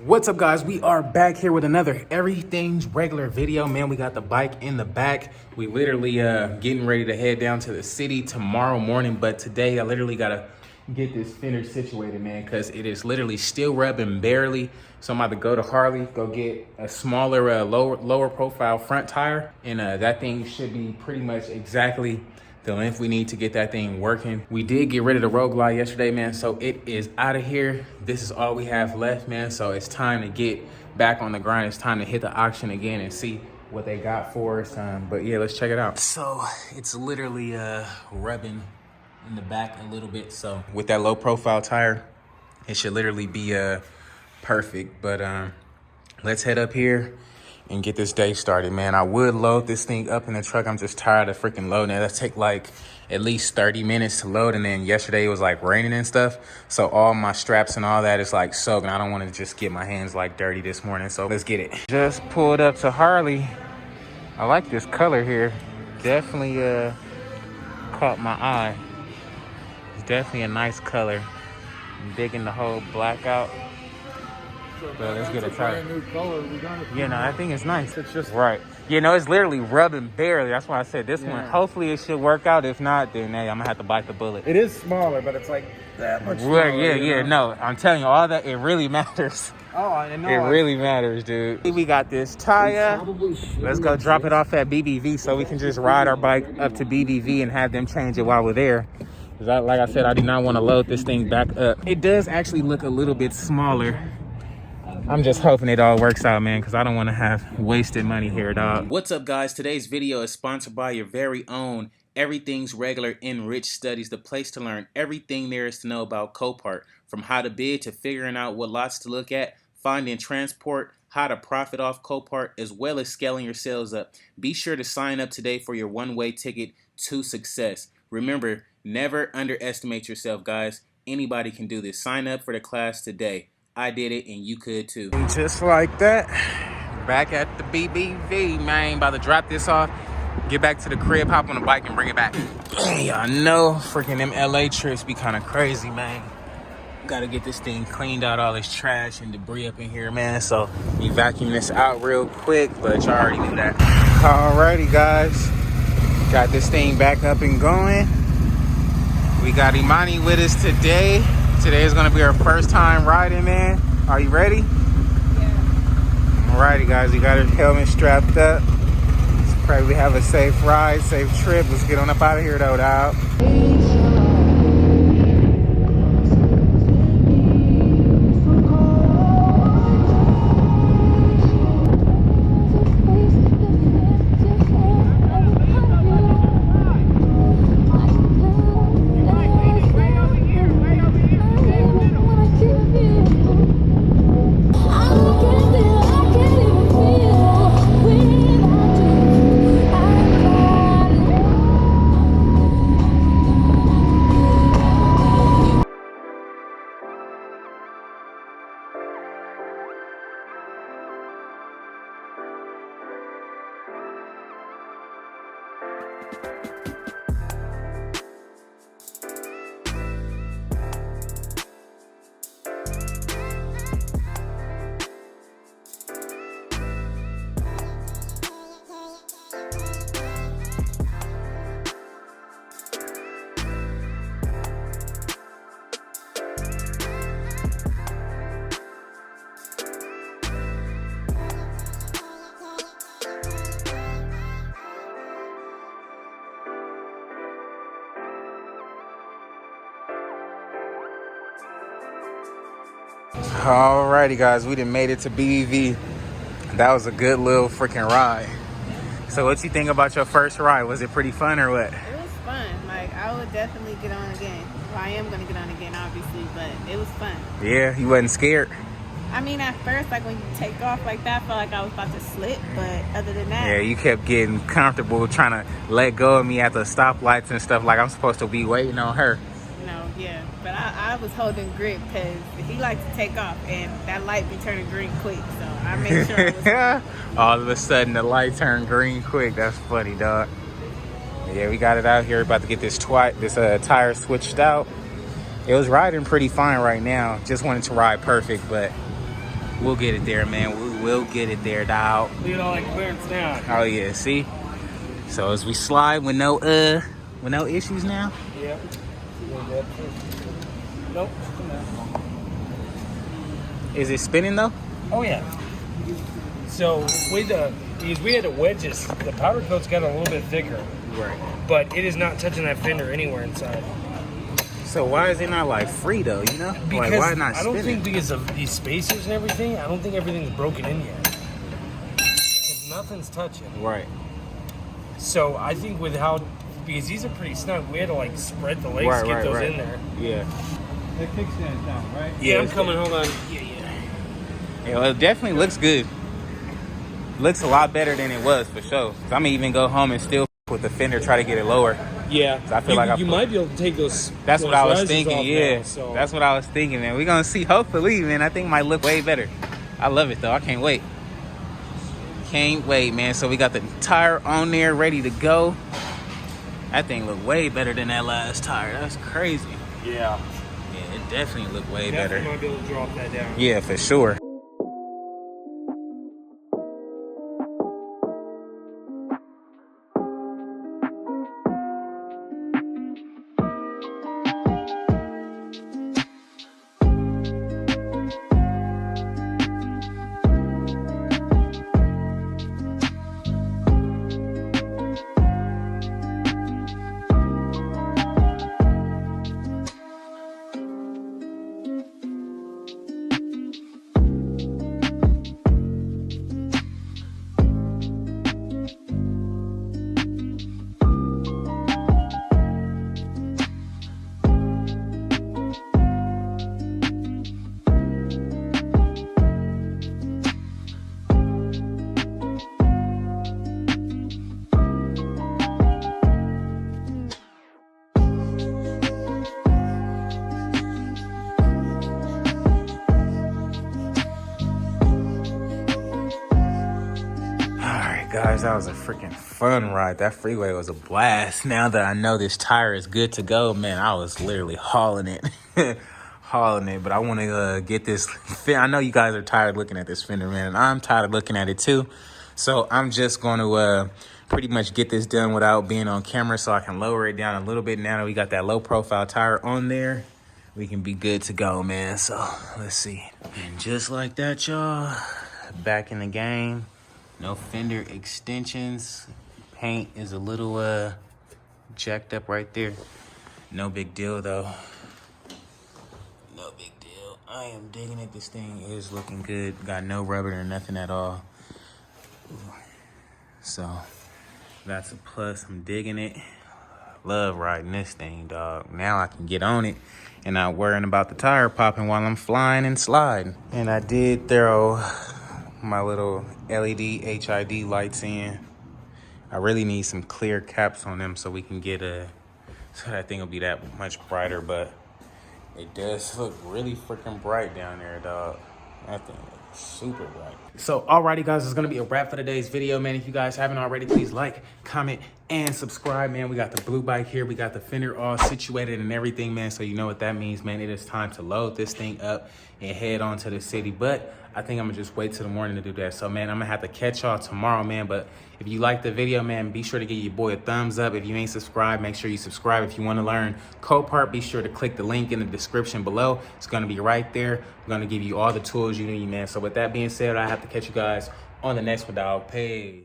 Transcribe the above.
What's up, guys? We are back here with another everything's regular video. Man, we got the bike in the back. We literally getting ready to head down to the city tomorrow morning, but today I literally gotta get this Fender situated, man, because it is literally still rubbing barely. So I'm about to go to Harley, go get a smaller lower profile front tire, and that thing should be pretty much exactly the length we need to get that thing working. We did get rid of the road glide yesterday, man, so it is out of here. This is all we have left, man, so it's time to get back on the grind. It's time to hit the auction again and see what they got for us. But yeah, let's check it out. So it's literally rubbing in the back a little bit, so with that low profile tire, it should literally be perfect. But let's head up here and get this day started, man. I would load this thing up in the truck. I'm just tired of freaking loading it. That take like at least 30 minutes to load, and then yesterday it was like raining and stuff, so all my straps and all that is like soaking. I don't want to just get my hands like dirty this morning, so let's get it. Just pulled up to Harley. I like this color here. Definitely caught my eye. It's definitely a nice color. I'm digging the whole blackout. So let's get a try. Yeah, no, I think it's nice. It's just right. You know, it's literally rubbing barely. That's why I said this one. Hopefully it should work out. If not, then hey, I'm gonna have to bite the bullet. It is smaller, but it's like that much smaller. Yeah. No, I'm telling you, all that, it really matters. Oh, I know. It really matters, dude. We got this tire. Let's go drop it off at BBV so we can just ride our bike up to BBV and have them change it while we're there. Because like I said, I do not want to load this thing back up. It does actually look a little bit smaller. I'm just hoping it all works out, man, because I don't want to have wasted money here, dog. What's up, guys? Today's video is sponsored by your very own Everything's Regular Enriched Studies, the place to learn everything there is to know about Copart, from how to bid to figuring out what lots to look at, finding transport, how to profit off Copart, as well as scaling your sales up. Be sure to sign up today for your one-way ticket to success. Remember, never underestimate yourself, guys. Anybody can do this. Sign up for the class today. I did it, and you could too. And just like that, back at the BBV, man. About to drop this off, get back to the crib, hop on the bike, and bring it back. Y'all know, freaking them LA trips be kind of crazy, man. Gotta get this thing cleaned out, all this trash and debris up in here, man. So we vacuum this out real quick, but y'all already knew that. Alrighty, guys. Got this thing back up and going. We got Imani with us today. Today is going to be our first time riding, man. Are you ready? Yeah. Alrighty, guys. We got our helmet strapped up. Let's pray we have a safe ride, safe trip. Let's get on up out of here, though, dog. Alrighty, guys, we done made it to BBV. That was a good little freaking ride. So what you think about your first ride? Was it pretty fun or what? It was fun. Like, I would definitely get on again. Well, I am going to get on again, obviously, but it was fun. Yeah, you wasn't scared? I mean, at first, like, when you take off like that, I felt like I was about to slip, but other than that... Yeah, you kept getting comfortable trying to let go of me at the stoplights and stuff, like I'm supposed to be waiting on her. No, yeah. But I was holding grip because he likes to take off, and that light be turning green quick, so I made sure it was... All of a sudden, the light turned green quick. That's funny, dog. Yeah, we got it out here. About to get this tire switched out. It was riding pretty fine right now. Just wanted to ride perfect, but We'll get it there, man. We will get it there, dog. Look at all that clearance now. Oh yeah, see? So as we slide with no issues now. Yep. Nope. Is it spinning though? Oh yeah. So because we had to wedge this, the powder coat's got a little bit thicker, Right. but it is not touching that fender anywhere inside. So why is it not like free though, you know? Because Like why not I don't spinning? think because of these spacers and everything, I don't think everything's broken in yet. 'Cause nothing's touching. Right. So I think because these are pretty snug, we had to like spread the legs to get those in there. Yeah. The kickstand's down, right? Yeah, I'm it's coming. Hold on. Yeah, well, it definitely looks good. Looks a lot better than it was for sure. So I'm gonna even go home and still with the fender, try to get it lower. Yeah, I feel like you might be able to take those. That's those what I was risers thinking. off Yeah, now, so. that's what I was thinking, man. We're gonna see. Hopefully, man. I think it might look way better. I love it though. I can't wait. Can't wait, man. So we got the tire on there, ready to go. That thing look way better than that last tire. That's crazy. Yeah, Yeah, it definitely look way definitely better. might be able to drop that down. Yeah, for sure. Guys, that was a freaking fun ride. That freeway was a blast. Now that I know this tire is good to go, man, I was literally hauling it. Hauling it, but I want to get this. I know you guys are tired looking at this fender, man, and I'm tired of looking at it too. So I'm just going to pretty much get this done without being on camera so I can lower it down a little bit. Now that we got that low profile tire on there, we can be good to go, man. So let's see. And just like that, y'all, back in the game. No fender extensions. Paint is a little jacked up right there. No big deal though. No big deal. I am digging it. This thing is looking good. Got no rubber or nothing at all. So that's a plus. I'm digging it. Love riding this thing, dog. Now I can get on it and not worrying about the tire popping while I'm flying and sliding. And I did throw my little LED HID lights in. I really need some clear caps on them so we can get so that thing will be that much brighter, but it does look really freaking bright down there, dog. That thing looks super bright. So alrighty guys, it's gonna be a wrap for today's video, man. If you guys haven't already, please like, comment, and subscribe, man. We got the blue bike here. We got the fender all situated and everything, man. So you know what that means, man. It is time to load this thing up and head on to the city. But I think I'm gonna just wait till the morning to do that. So man, I'm gonna have to catch y'all tomorrow, man. But if you like the video, man, be sure to give your boy a thumbs up. If you ain't subscribed, make sure you subscribe. If you wanna learn Copart, be sure to click the link in the description below. It's gonna be right there. I'm gonna give you all the tools you need, man. So with that being said, I have to catch you guys on the next one, dog. Peace.